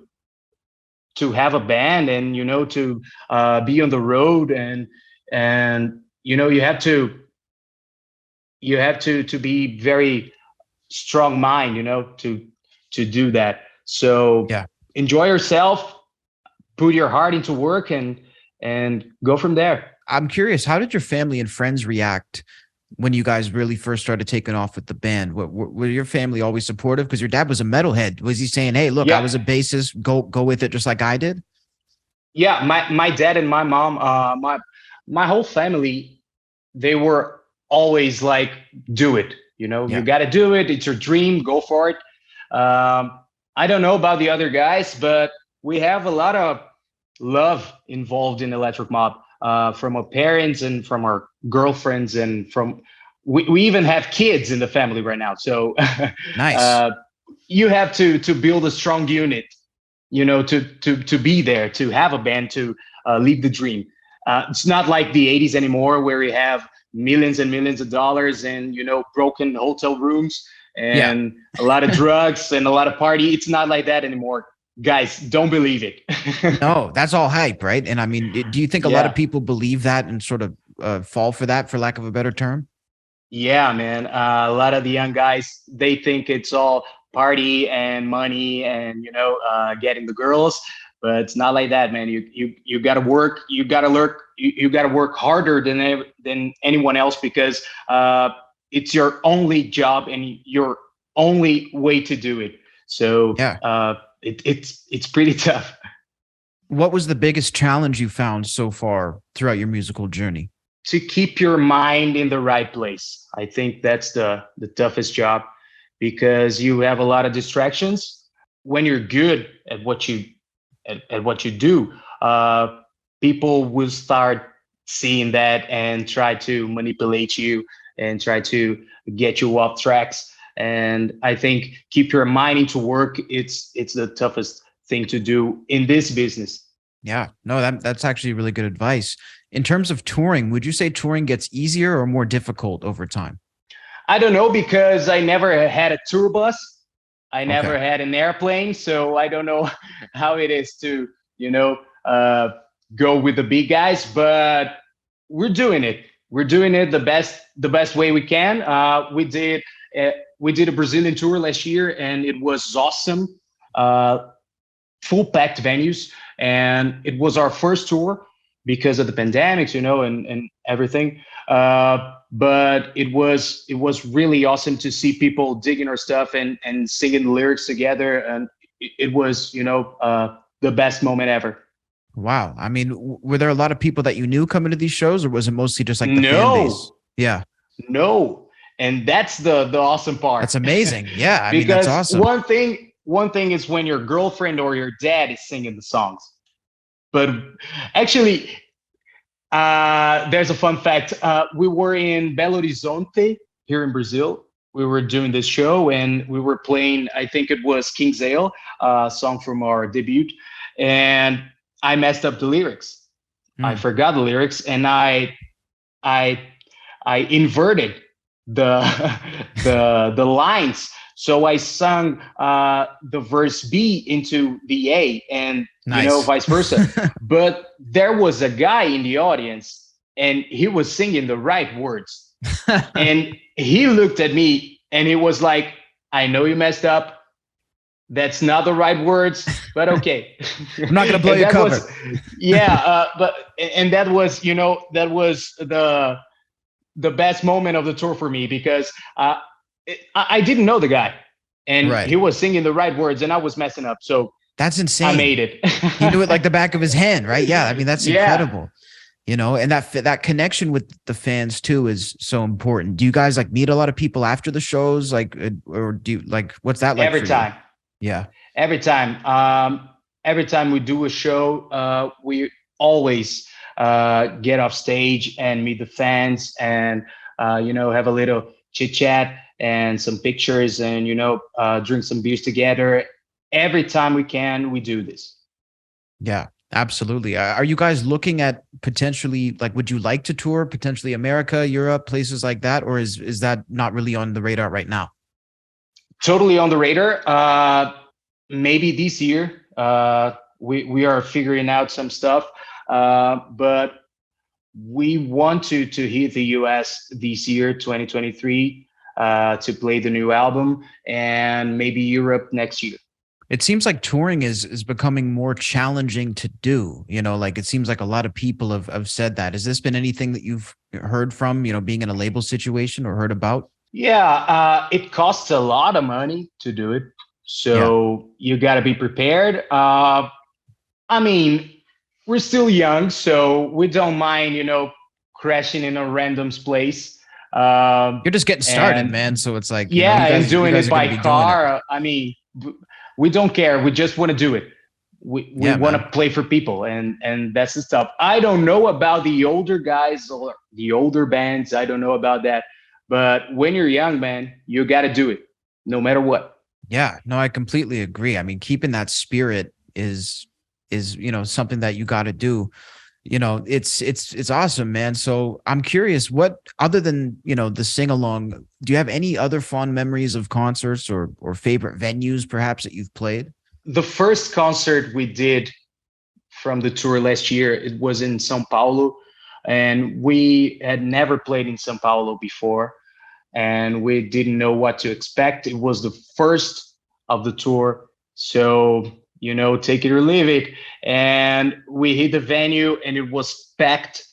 have a band and to be on the road and you have to be very strong mind, to do that. So Yeah. Enjoy yourself, put your heart into work and go from there. I'm curious, how did your family and friends react when you guys really first started taking off with the band? Were your family always supportive? Because your dad was a metalhead. Was he saying, hey, look, Yeah. I was a bassist, go with it just like I did? Yeah, my dad and my mom, my whole family, they were always like, do it. Yeah. You got to do it. It's your dream. Go for it. I don't know about the other guys, but we have a lot of love involved in Electric Mob, from our parents and from our girlfriends and we even have kids in the family right now. So Nice. You have to build a strong unit, to be there, to have a band, to live the dream. It's not like the 80s anymore where we have millions and millions of dollars and, broken hotel rooms and a lot of drugs and a lot of party. It's not like that anymore. Guys, don't believe it. No, that's all hype, right? And I mean, do you think a lot Yeah. of people believe that and sort of fall for that, for lack of a better term? Yeah, man. A lot of the young guys, they think it's all party and money and, getting the girls, but it's not like that, man. You got to work. You got to learn. You got to work harder than anyone else because it's your only job and your only way to do it. So Yeah. it's pretty tough. What was the biggest challenge you found so far throughout your musical journey? To keep your mind in the right place. I think that's the toughest job because you have a lot of distractions. When you're good at what you do, people will start seeing that and try to manipulate you and try to get you off tracks. And I think keep your mind into work. It's the toughest thing to do in this business. Yeah, no, that's actually really good advice. In terms of touring, would you say touring gets easier or more difficult over time? I don't know because I never had a tour bus. I never Okay. had an airplane, so I don't know how it is to, go with the big guys. But we're doing it. We're doing it the best way we can. We did a Brazilian tour last year, and it was awesome. Full packed venues, and it was our first tour because of the pandemics, and everything. But it was really awesome to see people digging our stuff and singing the lyrics together, and it was, the best moment ever. Wow. I mean, were there a lot of people that you knew coming to these shows, or was it mostly just like the fan base? No, Yeah, no. And that's the awesome part. that's amazing. Yeah, I mean, that's Because awesome. one thing is when your girlfriend or your dad is singing the songs. But actually, there's a fun fact. We were in Belo Horizonte here in Brazil. We were doing this show and we were playing, I think it was King's Ale, a song from our debut. And I messed up the lyrics. I forgot the lyrics and I inverted the the lines. So I sung the verse B into the A, and Nice. vice versa. But there was a guy in the audience, and he was singing the right words. And he looked at me, and he was like, "I know you messed up. That's not the right words, but okay." I'm not gonna blow your cover. And that was the best moment of the tour for me, because I didn't know the guy, and Right. he was singing the right words, and I was messing up. So That's insane. I made it. He knew it like the back of his hand, right? Yeah, I mean, that's Yeah. incredible. And that connection with the fans too is so important. Do you guys like meet a lot of people after the shows, like, or do you like, what's that like Every for time. you? Yeah. Every time. Every time we do a show, we always get off stage and meet the fans, and have a little chit chat and some pictures, and drink some beers together. Every time we can, we do this. Yeah, absolutely. Are you guys looking at potentially, like, would you like to tour potentially America, Europe, places like that, or is that not really on the radar right now? Totally on the radar. Maybe this year. We are figuring out some stuff, but we want to hit the US this year, 2023, to play the new album, and maybe Europe next year. It seems like touring is becoming more challenging to do. Like it seems like a lot of people have said that. Has this been anything that you've heard from, being in a label situation or heard about? Yeah, it costs a lot of money to do it. So you got to be prepared. I mean, we're still young, so we don't mind, crashing in a random place. You're just getting started, man. So it's like, and doing it by car. I mean, we don't care. We just want to do it. We want to play for people, and that's the stuff. I don't know about the older guys or the older bands. I don't know about that. But when you're young, man, you got to do it no matter what. Yeah, no, I completely agree. I mean, keeping that spirit is something that you got to do. It's awesome, man. So I'm curious, what other than the sing along, do you have any other fond memories of concerts or favorite venues perhaps that you've played? The first concert we did from the tour last year, it was in São Paulo, and we had never played in São Paulo before, and we didn't know what to expect. It was the first of the tour, so take it or leave it. And we hit the venue and it was packed.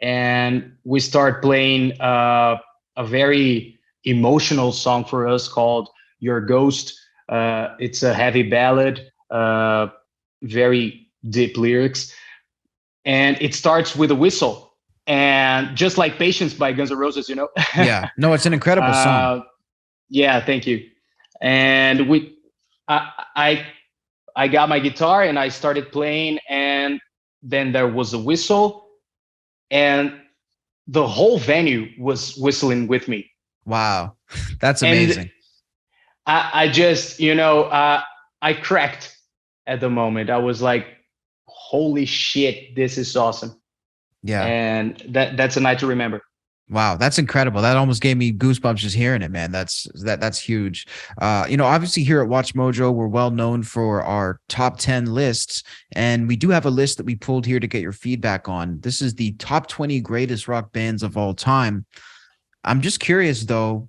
And we start playing a very emotional song for us called Your Ghost. It's a heavy ballad, very deep lyrics. And it starts with a whistle. And just like Patience by Guns N' Roses, Yeah, no, it's an incredible song. Yeah, thank you. And I got my guitar and I started playing, and then there was a whistle, and the whole venue was whistling with me. Wow, that's amazing. And I just, I cracked at the moment. I was like, holy shit, this is awesome. Yeah. And that's a night to remember. Wow, that's incredible. That almost gave me goosebumps just hearing it, man. That's huge. Obviously here at Watch Mojo, we're well known for our top 10 lists, and we do have a list that we pulled here to get your feedback on. This is the top 20 greatest rock bands of all time. I'm just curious though,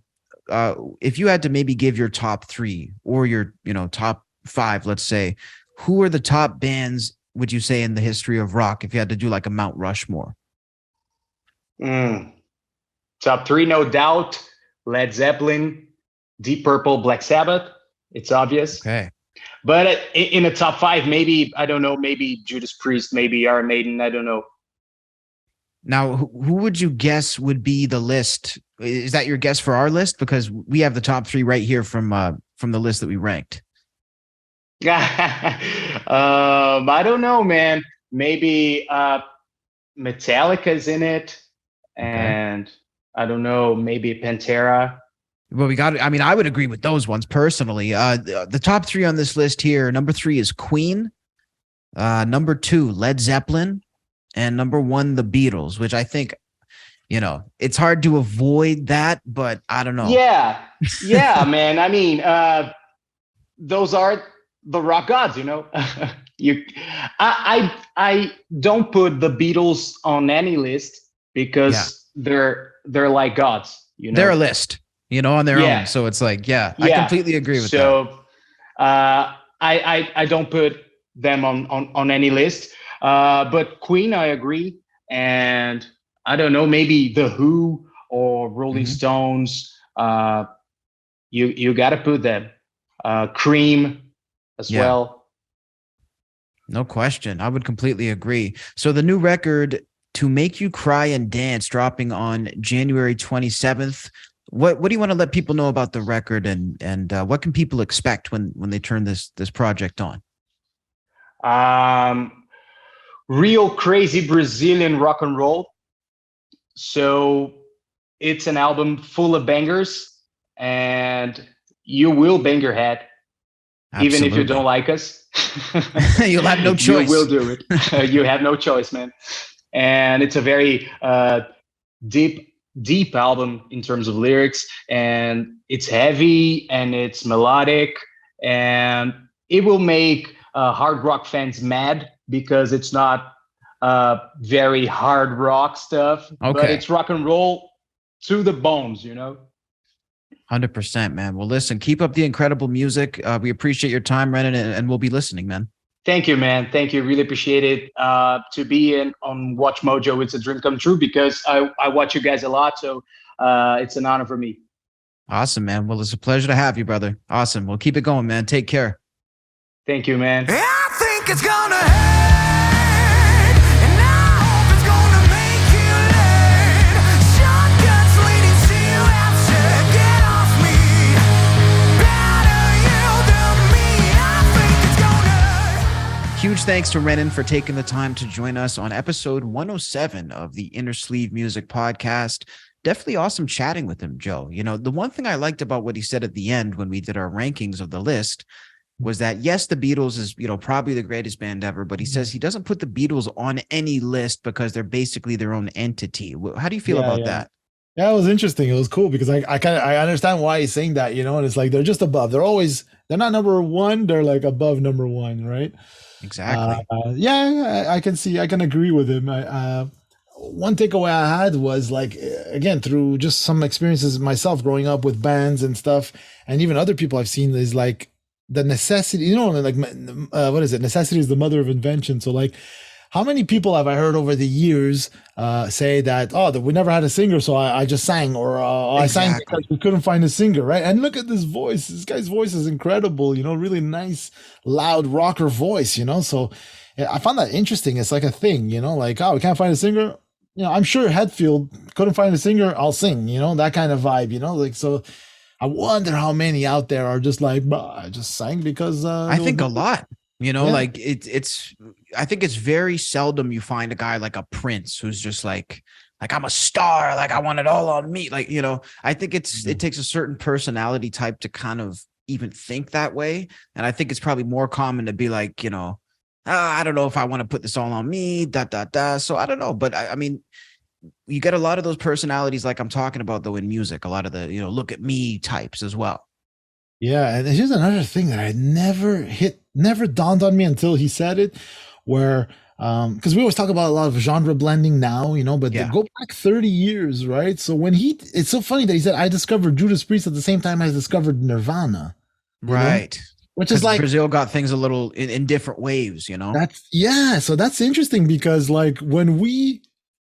if you had to maybe give your top 3 or your, top 5, let's say, who are the top bands would you say in the history of rock if you had to do like a Mount Rushmore? Top 3, no doubt. Led Zeppelin, Deep Purple, Black Sabbath. It's obvious. Okay. But in the top five, maybe I don't know, maybe Judas Priest, maybe Iron Maiden, I don't know. Now, who would you guess would be the list? Is that your guess for our list? Because we have the top three right here from the list that we ranked. I don't know, man. Maybe Metallica's in it, and I don't know, maybe Pantera. Well, I mean, I would agree with those ones personally. The top three on this list here, number 3 is Queen, number 2, Led Zeppelin, and number 1, the Beatles, which I think, it's hard to avoid that, but I don't know. Yeah, man. I mean, those are the rock gods, I don't put the Beatles on any list because they're like gods, They're a list, on their own. So it's like, I completely agree with that. So I don't put them on any list. But Queen, I agree. And I don't know, maybe The Who or Rolling Stones. You got to put them. Cream as well. No question. I would completely agree. So the new record, To Make You Cry and Dance, dropping on January 27th. What do you want to let people know about the record, and what can people expect when they turn this project on? Real crazy Brazilian rock and roll. So it's an album full of bangers, and you will bang your head. Absolutely. Even if you don't like us. You'll have no choice. You will do it. You have no choice, man. And it's a very deep album in terms of lyrics, and it's heavy and it's melodic, and it will make hard rock fans mad because it's not very hard rock stuff, but it's rock and roll to the bones, 100%, man. Well, listen, keep up the incredible music. We appreciate your time, Renan, and we'll be listening, man. Thank you, man. Thank you. Really appreciate it. To be on Watch Mojo, it's a dream come true because I watch you guys a lot. So it's an honor for me. Awesome, man. Well, it's a pleasure to have you, brother. Awesome. Well, keep it going, man. Take care. Thank you, man. I think it's gonna hurt, and I hope it's gonna make you learn. Shotguns leading to you after, get off me. Better you than me, I think it's gonna. Huge thanks to Renan for taking the time to join us on episode 107 of the Inner Sleeve Music Podcast. Definitely awesome chatting with him, Joe. The one thing I liked about what he said at the end when we did our rankings of the list was that, yes, the Beatles is, probably the greatest band ever, but he says he doesn't put the Beatles on any list because they're basically their own entity. How do you feel about that? Yeah, it was interesting. It was cool because I understand why he's saying that, and it's like they're just above. They're not number one. They're like above number one, right? Exactly. I can agree with him. One takeaway I had was, like, again, through just some experiences myself growing up with bands and stuff, and even other people I've seen, is like the necessity, like, what is it? Necessity is the mother of invention. So, like, how many people have I heard over the years say that, that we never had a singer, so I just sang, or I sang because we couldn't find a singer, right? And look at this voice. This guy's voice is incredible, really nice, loud rocker voice, So I found that interesting. It's like a thing, like, we can't find a singer. I'm sure Hetfield couldn't find a singer, I'll sing, that kind of vibe, like, so I wonder how many out there are just like, I just sang because I think a lot, like it's I think it's very seldom you find a guy like a Prince who's just like I'm a star, like I want it all on me, like, I think it takes a certain personality type to kind of even think that way, and I think it's probably more common to be like, I don't know if I want to put this all on me, so I don't know, but I mean, you get a lot of those personalities like I'm talking about, though, in music, a lot of the, look at me types as well. Yeah. And here's another thing that I never dawned on me until he said it, where, because we always talk about a lot of genre blending now, but they go back 30 years, right? So it's so funny that he said, I discovered Judas Priest at the same time I discovered Nirvana. Right. Which is like, Brazil got things a little in different waves, So that's interesting because, like, when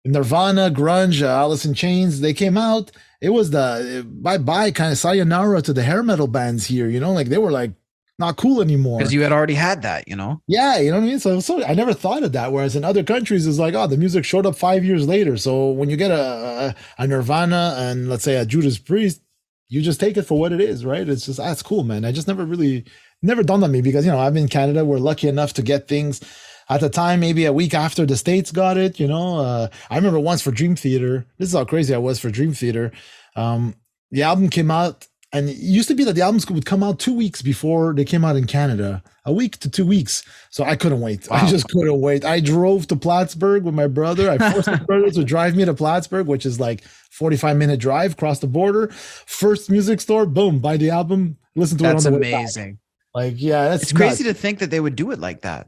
Nirvana, grunge, Alice in Chains, they came out, it was the bye-bye kind of sayonara to the hair metal bands here, like they were like not cool anymore. Because you had already had that, you know? Yeah, you know what I mean? So I never thought of that. Whereas in other countries, it's like, oh, the music showed up 5 years later. So when you get a Nirvana and let's say a Judas Priest, you just take it for what it is, right? It's just, that's cool, man. I just never dawned on me because, I'm in Canada. We're lucky enough to get things at the time, maybe a week after the States got it, I remember once for Dream Theater. This is how crazy I was for Dream Theater. The album came out, and it used to be that the albums would come out 2 weeks before they came out in Canada, a week to 2 weeks. So I couldn't wait. Wow. I just couldn't wait. I drove to Plattsburgh with my brother. I forced my brother to drive me to Plattsburgh, which is like 45-minute drive across the border. First music store, boom, buy the album, listen to it on the way back. That's amazing. Like, yeah, it's crazy to think that they would do it like that.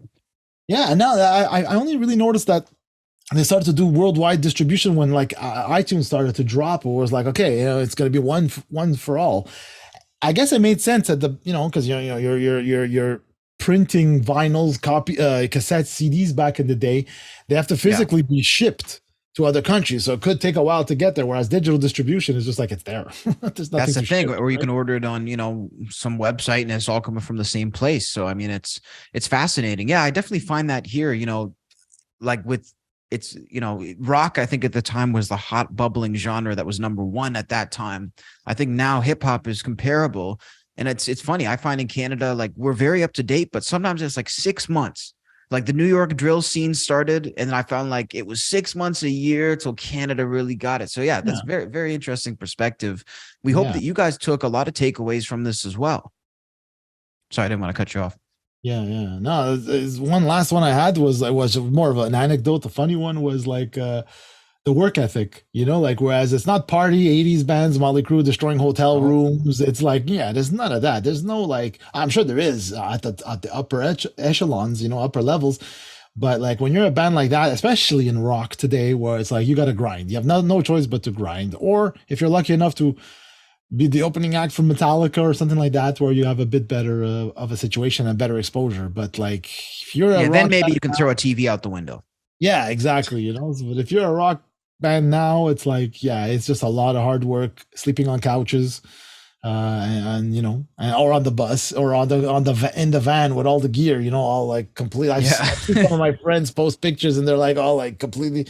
Yeah, and now I only really noticed that they started to do worldwide distribution when like iTunes started to drop. It was like, okay, it's going to be one for all. I guess it made sense at the because you're printing vinyls, cassettes, CDs back in the day. They have to physically be shipped to other countries, so it could take a while to get there. Whereas digital distribution is just like it's there. There's nothing. That's the thing, ship, or you can order it on some website and it's all coming from the same place. So I mean, it's fascinating. Yeah, I definitely find that here. Like with it's rock. I think at the time was the hot bubbling genre that was number one at that time. I think now hip hop is comparable, and it's funny. I find in Canada like we're very up to date, but sometimes it's like 6 months. Like the New York drill scene started, and then I found like it was 6 months, a year till Canada really got it. So yeah, that's very, very interesting perspective. We hope that you guys took a lot of takeaways from this as well. Sorry, I didn't want to cut you off. Yeah. No, one last one I had was more of an anecdote. The funny one was like the work ethic, like whereas it's not party 80s bands, Motley Crue destroying hotel rooms. It's like, there's none of that. There's no like, I'm sure there is at the upper echelons, upper levels. But like when you're a band like that, especially in rock today, where it's like you got to grind, you have no choice but to grind. Or if you're lucky enough to be the opening act for Metallica or something like that, where you have a bit better of a situation and better exposure. But like if you're then maybe you can throw a TV out the window. Yeah, exactly. But if you're a rock band now, it's like, it's just a lot of hard work, sleeping on couches, or on the bus or in the van with all the gear, all like complete. I see some of my friends post pictures and they're like all like completely.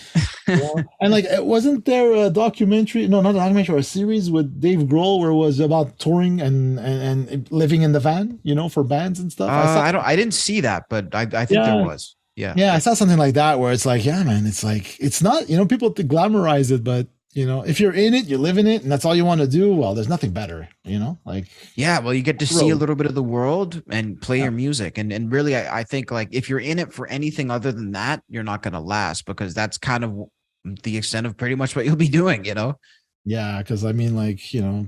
And like, wasn't there a documentary? No, not a documentary, or a series with Dave Grohl where it was about touring and living in the van, for bands and stuff. I didn't see that, but I think there was. Yeah, I saw something like that where it's like, man, it's like, it's not, people glamorize it, but if you're in it, you live in it, and that's all you want to do, well, there's nothing better, like. Yeah, well, you get to see a little bit of the world and play your music. And really, I think like if you're in it for anything other than that, you're not going to last, because that's kind of the extent of pretty much what you'll be doing, Yeah, because I mean, like,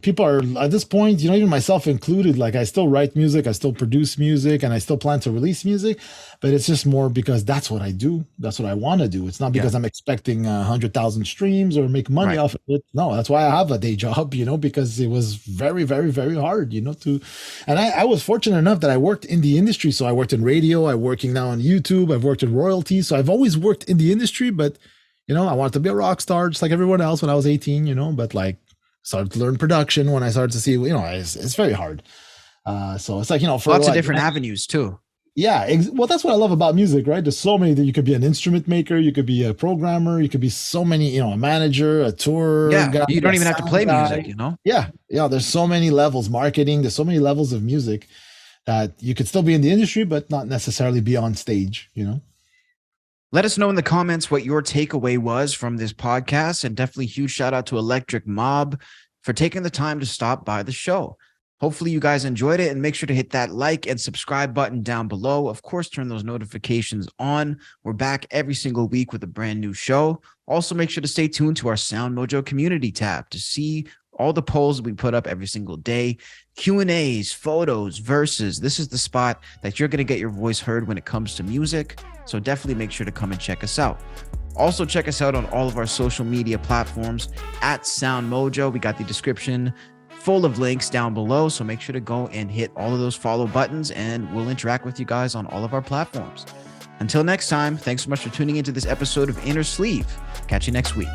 people are at this point, even myself included, like I still write music, I still produce music, and I still plan to release music, but it's just more because that's what I do. That's what I want to do. It's not because I'm expecting 100,000 streams or make money off of it. No, that's why I have a day job, because it was very, very, very hard, and I was fortunate enough that I worked in the industry. So I worked in radio, I'm working now on YouTube, I've worked in royalties. So I've always worked in the industry, but I wanted to be a rock star just like everyone else when I was 18, but like started to learn production when I started to see, it's very hard. So it's like, for lots of different avenues too. Yeah. Well, that's what I love about music, right? There's so many that you could be an instrument maker, you could be a programmer, you could be so many, a manager, a tour. Yeah. You don't even have to play music, Yeah. Yeah. There's so many levels, marketing. There's so many levels of music that you could still be in the industry, but not necessarily be on stage, Let us know in the comments what your takeaway was from this podcast, and definitely huge shout out to Electric Mob for taking the time to stop by the show. Hopefully you guys enjoyed it, and make sure to hit that like and subscribe button down below. Of course, turn those notifications on. We're back every single week with a brand new show. Also, make sure to stay tuned to our Soundmojo community tab to see all the polls we put up every single day, Q&As, photos, verses. This is the spot that you're going to get your voice heard when it comes to music. So definitely make sure to come and check us out. Also, check us out on all of our social media platforms at Soundmojo. We got the description full of links down below. So make sure to go and hit all of those follow buttons, and we'll interact with you guys on all of our platforms. Until next time, thanks so much for tuning into this episode of Inner Sleeve. Catch you next week.